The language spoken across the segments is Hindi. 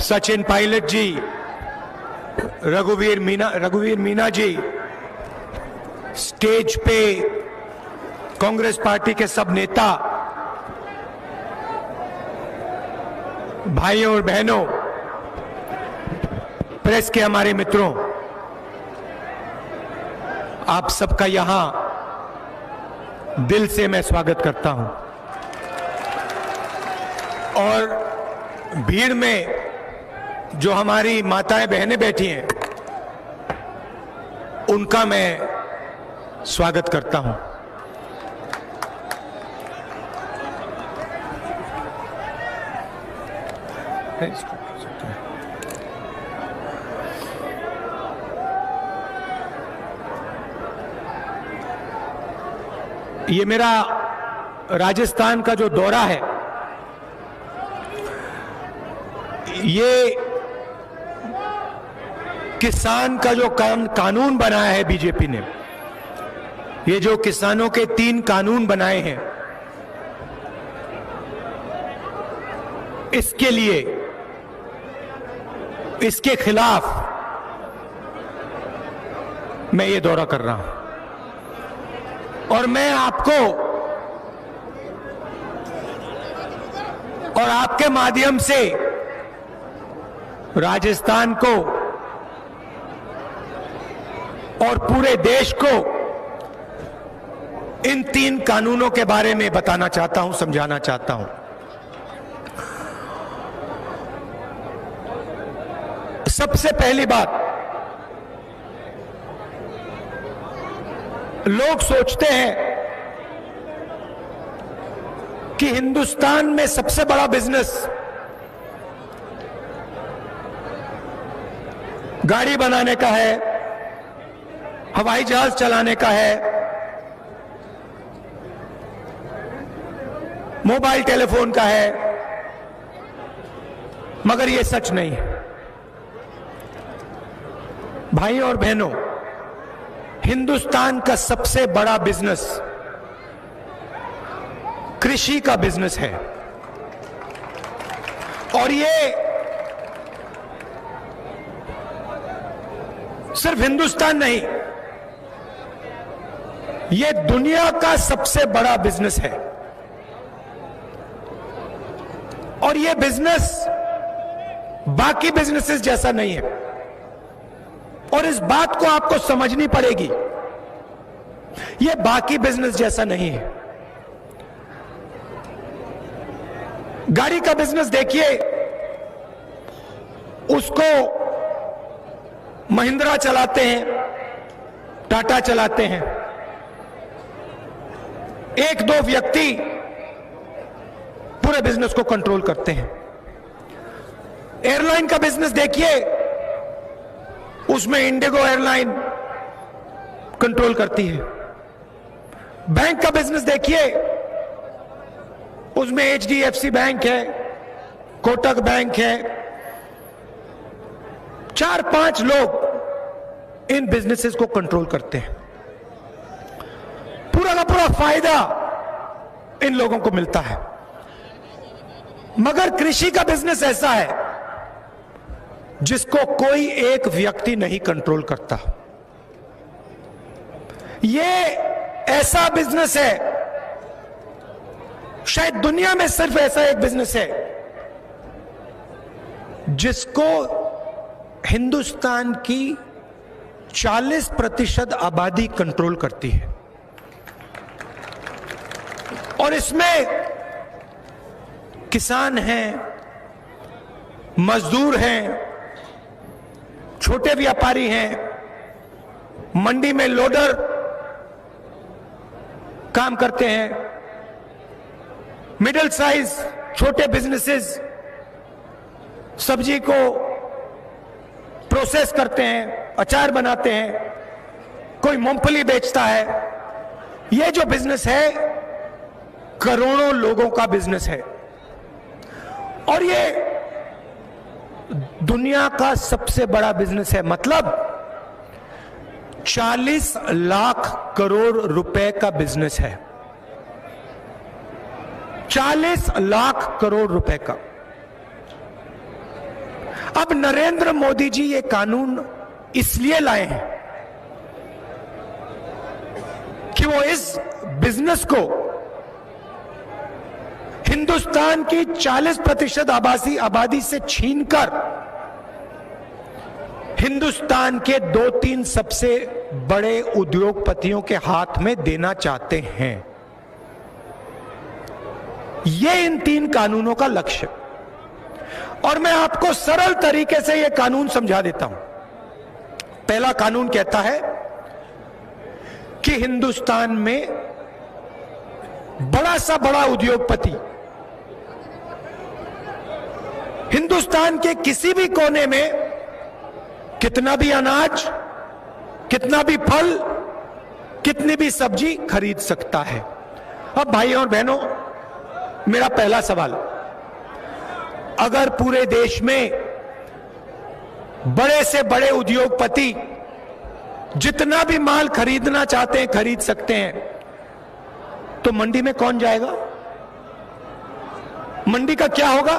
सचिन पायलट जी, रघुवीर मीना जी, स्टेज पे कांग्रेस पार्टी के सब नेता, भाइयों और बहनों, प्रेस के हमारे मित्रों, आप सबका यहां दिल से मैं स्वागत करता हूं। और भीड़ में जो हमारी माताएं बहनें बैठी हैं, उनका मैं स्वागत करता हूं। ये मेरा राजस्थान का जो दौरा है, ये किसान का जो कानून बनाया है बीजेपी ने, ये जो किसानों के 3 कानून बनाए हैं, इसके लिए, इसके खिलाफ मैं ये दौरा कर रहा हूं। और मैं आपको और आपके माध्यम से राजस्थान को और पूरे देश को इन 3 कानूनों के बारे में बताना चाहता हूं, समझाना चाहता हूं। सबसे पहली बात, लोग सोचते हैं कि हिंदुस्तान में सबसे बड़ा बिजनेस गाड़ी बनाने का है, हवाई जहाज चलाने का है, मोबाइल टेलीफोन का है, मगर यह सच नहीं है। भाइयों और बहनों, हिंदुस्तान का सबसे बड़ा बिजनेस कृषि का बिजनेस है। और ये सिर्फ हिंदुस्तान नहीं, ये दुनिया का सबसे बड़ा बिजनेस है। और ये बिजनेस बाकी बिजनेसेस जैसा नहीं है। और इस बात को आपको समझनी पड़ेगी, ये बाकी बिजनेस जैसा नहीं है। गाड़ी का बिजनेस देखिए, उसको महिंद्रा चलाते हैं, टाटा चलाते हैं, 1-2 व्यक्ति पूरे बिजनेस को कंट्रोल करते हैं। एयरलाइन का बिजनेस देखिए, उसमें इंडिगो एयरलाइन कंट्रोल करती है। बैंक का बिजनेस देखिए, उसमें HDFC बैंक है, कोटक बैंक है, 4-5 लोग इन बिजनेसेस को कंट्रोल करते हैं। पूरा का पूरा फायदा इन लोगों को मिलता है। मगर कृषि का बिजनेस ऐसा है जिसको कोई एक व्यक्ति नहीं कंट्रोल करता। यह ऐसा बिजनेस है, शायद दुनिया में सिर्फ ऐसा एक बिजनेस है जिसको हिंदुस्तान की 40% आबादी कंट्रोल करती है। और इसमें किसान हैं, मजदूर हैं, छोटे व्यापारी हैं, मंडी में लोडर काम करते हैं, मिडिल साइज छोटे बिजनेसेस सब्जी को प्रोसेस करते हैं, अचार बनाते हैं, कोई मूंगफली बेचता है। यह जो बिजनेस है, करोड़ों लोगों का बिजनेस है। और ये दुनिया का सबसे बड़ा बिजनेस है। मतलब 40 लाख करोड़ रुपए का बिजनेस है। 40 लाख करोड़ रुपए का। अब नरेंद्र मोदी जी ये कानून इसलिए लाए हैं कि वो इस बिजनेस को हिंदुस्तान की 40% आबादी से छीनकर हिंदुस्तान के 2-3 सबसे बड़े उद्योगपतियों के हाथ में देना चाहते हैं। ये इन 3 कानूनों का लक्ष्य। और मैं आपको सरल तरीके से यह कानून समझा देता हूं। पहला कानून कहता है कि हिंदुस्तान में बड़ा सा बड़ा उद्योगपति हिंदुस्तान के किसी भी कोने में कितना भी अनाज, कितना भी फल, कितनी भी सब्जी खरीद सकता है। अब भाइयों और बहनों, मेरा पहला सवाल, अगर पूरे देश में बड़े से बड़े उद्योगपति जितना भी माल खरीदना चाहते हैं खरीद सकते हैं, तो मंडी में कौन जाएगा? मंडी का क्या होगा?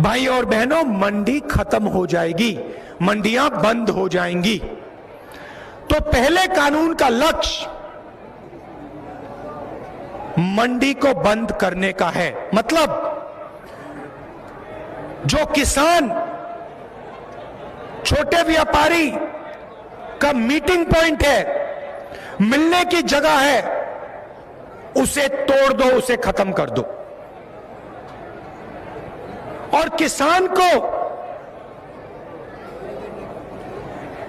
भाई और बहनों, मंडी खत्म हो जाएगी, मंडियां बंद हो जाएंगी। तो पहले कानून का लक्ष्य मंडी को बंद करने का है। मतलब जो किसान, छोटे व्यापारी का मीटिंग पॉइंट है, मिलने की जगह है, उसे तोड़ दो, उसे खत्म कर दो। और किसान को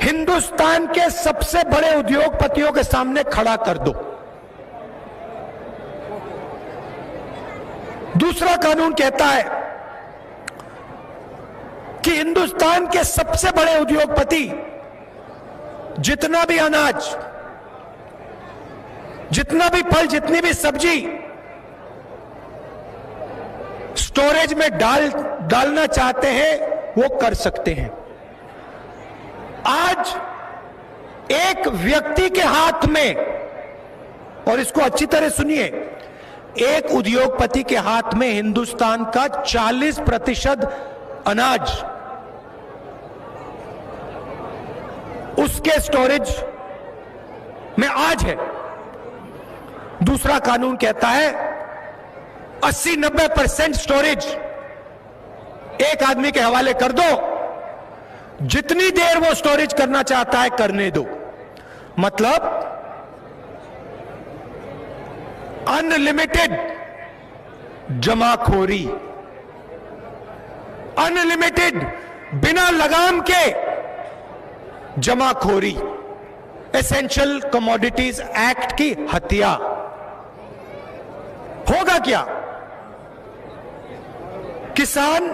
हिंदुस्तान के सबसे बड़े उद्योगपतियों के सामने खड़ा कर दो। दूसरा कानून कहता है कि हिंदुस्तान के सबसे बड़े उद्योगपति जितना भी अनाज, जितना भी फल, जितनी भी सब्जी स्टोरेज में डालना चाहते हैं वो कर सकते हैं। आज एक व्यक्ति के हाथ में, और इसको अच्छी तरह सुनिए, एक उद्योगपति के हाथ में हिंदुस्तान का 40% अनाज उसके स्टोरेज में आज है। दूसरा कानून कहता है 80-90% स्टोरेज एक आदमी के हवाले कर दो, जितनी देर वो स्टोरेज करना चाहता है करने दो। मतलब अनलिमिटेड जमाखोरी, अनलिमिटेड बिना लगाम के जमाखोरी, एसेंशियल कमोडिटीज एक्ट की हत्या। होगा क्या? किसान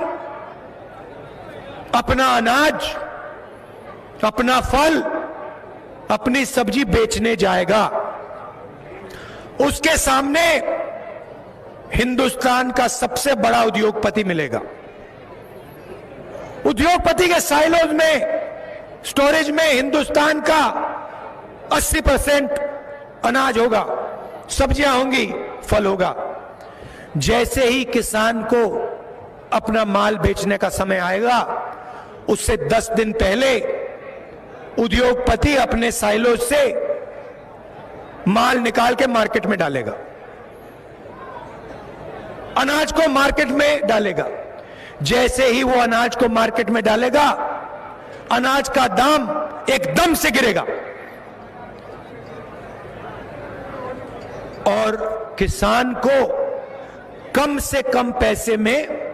अपना अनाज, अपना फल, अपनी सब्जी बेचने जाएगा, उसके सामने हिंदुस्तान का सबसे बड़ा उद्योगपति मिलेगा। उद्योगपति के साइलोज में, स्टोरेज में हिंदुस्तान का 80% अनाज होगा, सब्जियां होंगी, फल होगा। जैसे ही किसान को अपना माल बेचने का समय आएगा, उससे 10 दिन पहले उद्योगपति अपने साइलोज से माल निकाल के मार्केट में डालेगा, अनाज को मार्केट में डालेगा। जैसे ही वो अनाज को मार्केट में डालेगा, अनाज का दाम एकदम से गिरेगा और किसान को कम से कम पैसे में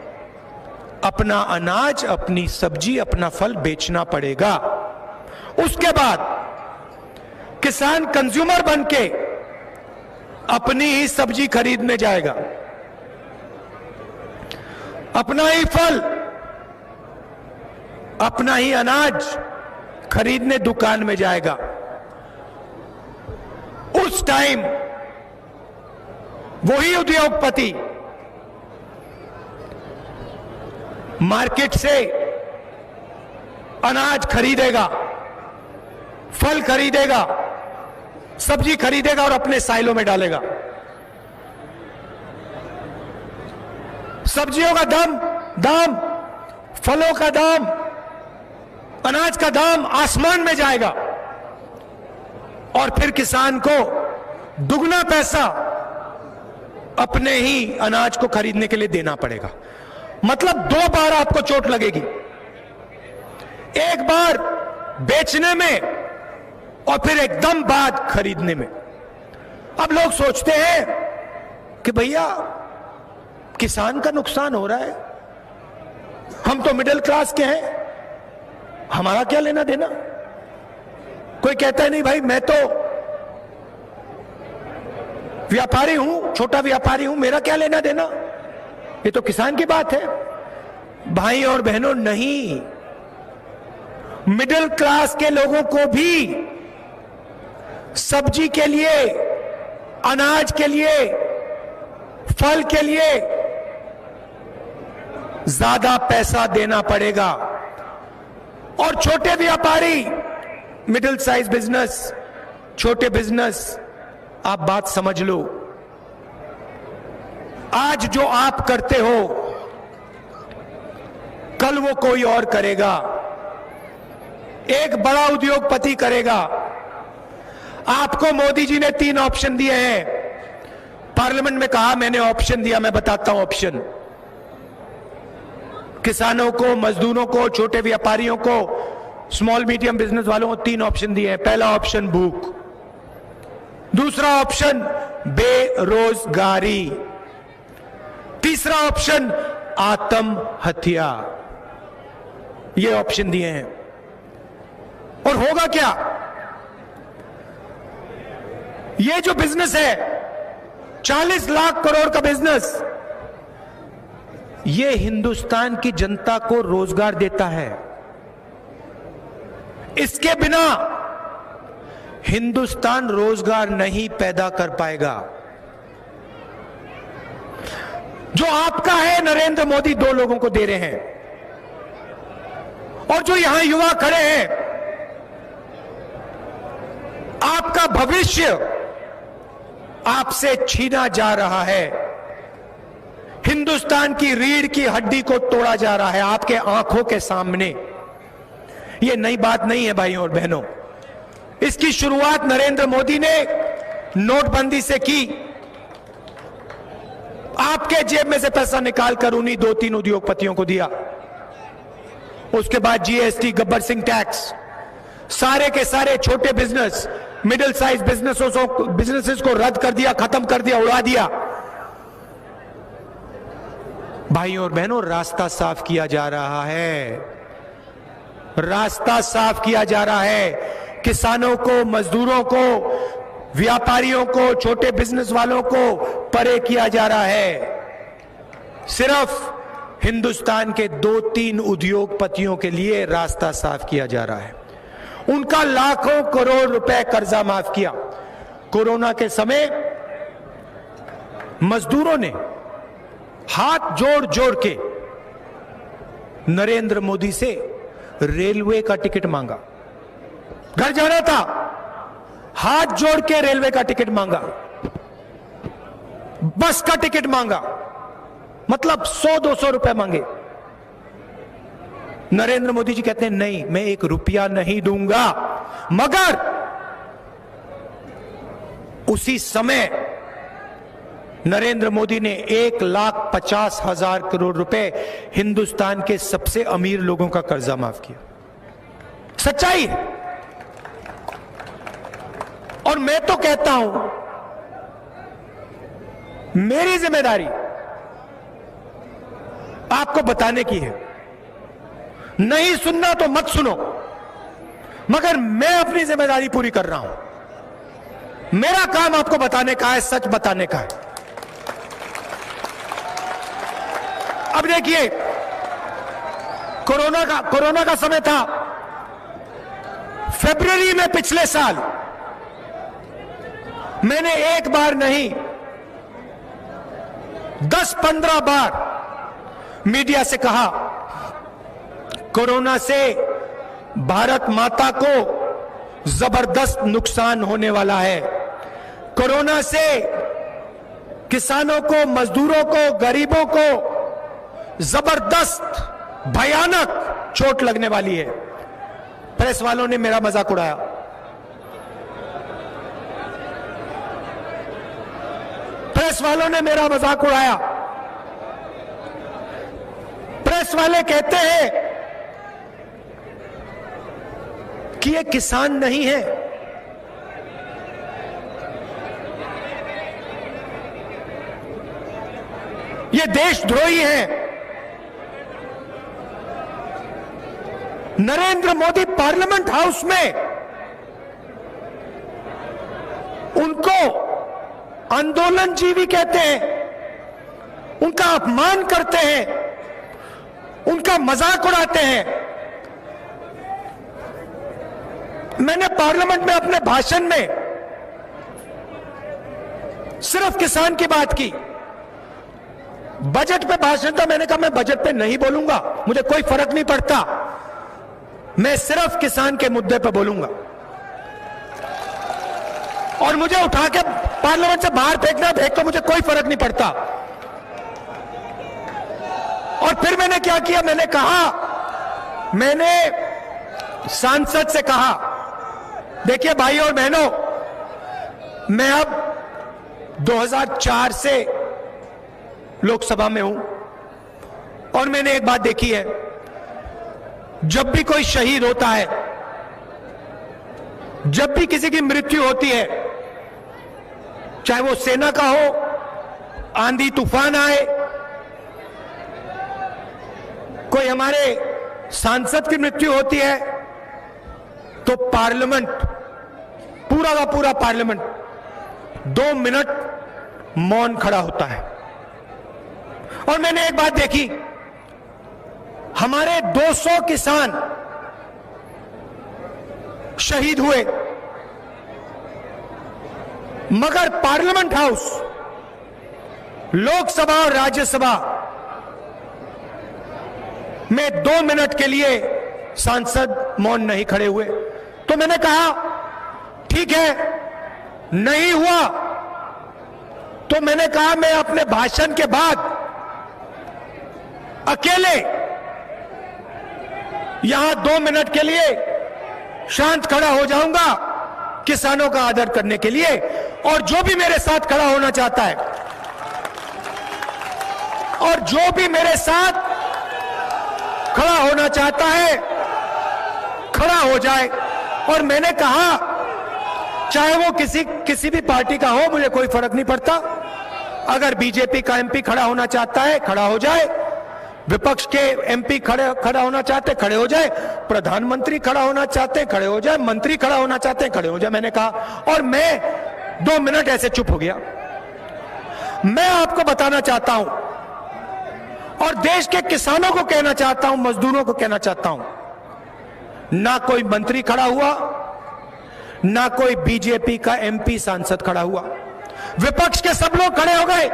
अपना अनाज, अपनी सब्जी, अपना फल बेचना पड़ेगा। उसके बाद किसान कंज्यूमर बनके अपनी ही सब्जी खरीदने जाएगा, अपना ही फल, अपना ही अनाज खरीदने दुकान में जाएगा। उस टाइम वही उद्योगपति मार्केट से अनाज खरीदेगा, फल खरीदेगा, सब्जी खरीदेगा और अपने साइलों में डालेगा। सब्जियों का दाम दाम, फलों का दाम, अनाज का दाम आसमान में जाएगा और फिर किसान को दुगना पैसा अपने ही अनाज को खरीदने के लिए देना पड़ेगा। मतलब दो बार आपको चोट लगेगी, एक बार बेचने में और फिर एकदम बाद खरीदने में। अब लोग सोचते हैं कि भैया किसान का नुकसान हो रहा है, हम तो मिडिल क्लास के हैं, हमारा क्या लेना देना। कोई कहता है नहीं भाई मैं तो व्यापारी हूं, छोटा व्यापारी हूं, मेरा क्या लेना देना, ये तो किसान की बात है। भाई और बहनों, नहीं, मिडिल क्लास के लोगों को भी सब्जी के लिए, अनाज के लिए, फल के लिए ज्यादा पैसा देना पड़ेगा। और छोटे व्यापारी, मिडिल साइज बिजनेस, छोटे बिजनेस, आप बात समझ लो, आज जो आप करते हो कल वो कोई और करेगा, एक बड़ा उद्योगपति करेगा। आपको मोदी जी ने 3 ऑप्शन दिए हैं, पार्लियामेंट में कहा, मैंने ऑप्शन दिया, मैं बताता हूं ऑप्शन। किसानों को, मजदूरों को, छोटे व्यापारियों को, स्मॉल मीडियम बिजनेस वालों को 3 ऑप्शन दिए हैं। पहला ऑप्शन भूख, दूसरा ऑप्शन बेरोजगारी, तीसरा ऑप्शन आत्महत्या। ये ऑप्शन दिए हैं। और होगा क्या, ये जो बिजनेस है 40 लाख करोड़ का बिजनेस, ये हिंदुस्तान की जनता को रोजगार देता है। इसके बिना हिंदुस्तान रोजगार नहीं पैदा कर पाएगा। जो आपका है नरेंद्र मोदी 2 लोगों को दे रहे हैं, और जो यहां युवा खड़े हैं, आपका भविष्य आपसे छीना जा रहा है। हिंदुस्तान की रीढ़ की हड्डी को तोड़ा जा रहा है आपके आंखों के सामने। यह नई बात नहीं है भाइयों और बहनों, इसकी शुरुआत नरेंद्र मोदी ने नोटबंदी से की। आपके जेब में से पैसा निकालकर उन्हीं 2-3 उद्योगपतियों को दिया। उसके बाद जीएसटी, गब्बर सिंह टैक्स, सारे के सारे छोटे बिजनेस, मिडिल साइज बिजनेसेस को रद्द कर दिया, खत्म कर दिया, उड़ा दिया। भाइयों और बहनों, रास्ता साफ किया जा रहा है, रास्ता साफ किया जा रहा है। किसानों को, मजदूरों को, व्यापारियों को, छोटे बिजनेस वालों को परे किया जा रहा है। सिर्फ हिंदुस्तान के 2-3 उद्योगपतियों के लिए रास्ता साफ किया जा रहा है। उनका लाखों करोड़ रुपए कर्जा माफ किया। कोरोना के समय मजदूरों ने हाथ जोड़ जोड़ के नरेंद्र मोदी से रेलवे का टिकट मांगा। घर जाना था, हाथ जोड़ के रेलवे का टिकट मांगा, बस का टिकट मांगा, मतलब 100-200 रुपए मांगे। नरेंद्र मोदी जी कहते हैं नहीं, मैं 1 रुपया नहीं दूंगा। मगर उसी समय नरेंद्र मोदी ने 1,50,000 करोड़ रुपए हिंदुस्तान के सबसे अमीर लोगों का कर्जा माफ किया। सच्चाई है। और मैं तो कहता हूं, मेरी जिम्मेदारी आपको बताने की है। नहीं सुनना तो मत सुनो, मगर मैं अपनी जिम्मेदारी पूरी कर रहा हूं। मेरा काम आपको बताने का है, सच बताने का है। अब देखिए, कोरोना का समय था, फरवरी में पिछले साल मैंने एक बार नहीं 10-15 बार मीडिया से कहा, कोरोना से भारत माता को जबरदस्त नुकसान होने वाला है। कोरोना से किसानों को, मजदूरों को, गरीबों को जबरदस्त भयानक चोट लगने वाली है। प्रेस वालों ने मेरा मजाक उड़ाया। प्रेस वालों ने मेरा मजाक उड़ाया। प्रेस वाले कहते हैं कि ये किसान नहीं है, ये देशद्रोही है। नरेंद्र मोदी पार्लियामेंट हाउस में उनको आंदोलनजीवी कहते हैं, उनका अपमान करते हैं, उनका मजाक उड़ाते हैं। मैंने पार्लियामेंट में अपने भाषण में सिर्फ किसान की बात की। बजट पे भाषण था, मैंने कहा मैं बजट पे नहीं बोलूंगा, मुझे कोई फर्क नहीं पड़ता, मैं सिर्फ किसान के मुद्दे पे बोलूंगा। और मुझे उठा के पार्लियामेंट से बाहर फेंकना, फेंक तो मुझे कोई फर्क नहीं पड़ता। और फिर मैंने क्या किया, मैंने सांसद से कहा, देखिए भाई और बहनों, मैं अब 2004 से लोकसभा में हूं और मैंने एक बात देखी है, जब भी कोई शहीद होता है, जब भी किसी की मृत्यु होती है, चाहे वो सेना का हो, आंधी तूफान आए, कोई हमारे सांसद की मृत्यु होती है, तो पार्लियामेंट, पूरा का पूरा पार्लियामेंट 2 मिनट मौन खड़ा होता है। और मैंने एक बात देखी, हमारे 200 किसान शहीद हुए, मगर पार्लियामेंट हाउस, लोकसभा और राज्यसभा में 2 मिनट के लिए सांसद मौन नहीं खड़े हुए। तो मैंने कहा ठीक है, नहीं हुआ तो मैंने कहा मैं अपने भाषण के बाद अकेले यहां 2 मिनट के लिए शांत खड़ा हो जाऊंगा किसानों का आदर करने के लिए। और जो भी मेरे साथ खड़ा होना चाहता है, और जो भी मेरे साथ खड़ा होना चाहता है, खड़ा हो जाए। और मैंने कहा चाहे वो किसी भी पार्टी का हो, मुझे कोई फर्क नहीं पड़ता। अगर बीजेपी का एमपी खड़ा होना चाहता है, खड़ा हो जाए, विपक्ष के एमपी खड़ा होना चाहते हैं, खड़े हो जाए, प्रधानमंत्री खड़ा होना चाहते हैं, खड़े हो जाए, मंत्री खड़ा होना चाहते हैं, खड़े हो जाए, मैंने कहा। और मैं 2 मिनट ऐसे चुप हो गया। मैं आपको बताना चाहता हूं और देश के किसानों को कहना चाहता हूं, मजदूरों को कहना चाहता हूं, ना कोई मंत्री खड़ा हुआ, ना कोई बीजेपी का एमपी सांसद खड़ा हुआ। विपक्ष के सब लोग खड़े हो गए,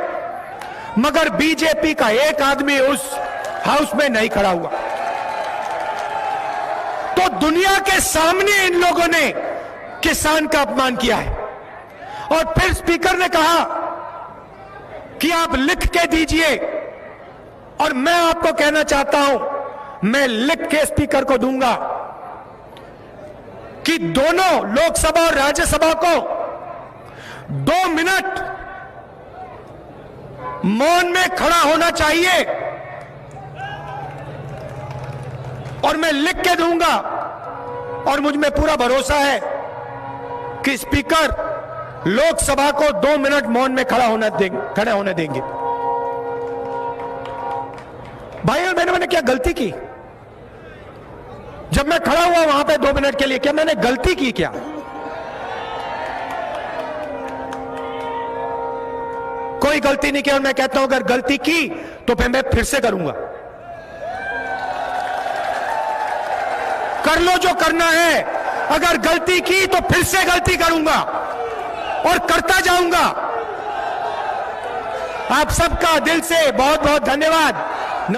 मगर बीजेपी का एक आदमी उस हाउस में नहीं खड़ा हुआ। तो दुनिया के सामने इन लोगों ने किसान का अपमान किया है। और फिर स्पीकर ने कहा कि आप लिख के दीजिए, और मैं आपको कहना चाहता हूं, मैं लिख के स्पीकर को दूंगा कि दोनों लोकसभा और राज्यसभा को 2 मिनट मौन में खड़ा होना चाहिए। और मैं लिख के दूंगा, और मुझ में पूरा भरोसा है कि स्पीकर लोकसभा को 2 मिनट मौन में खड़े होने देंगे। भाई और मैंने क्या गलती की? जब मैं खड़ा हुआ वहां पे 2 मिनट के लिए, क्या मैंने गलती की? क्या कोई गलती नहीं की। और मैं कहता हूं अगर गलती की तो फिर से करूंगा। कर लो जो करना है। अगर गलती की तो फिर से गलती करूंगा और करता जाऊंगा। आप सबका दिल से बहुत बहुत धन्यवाद।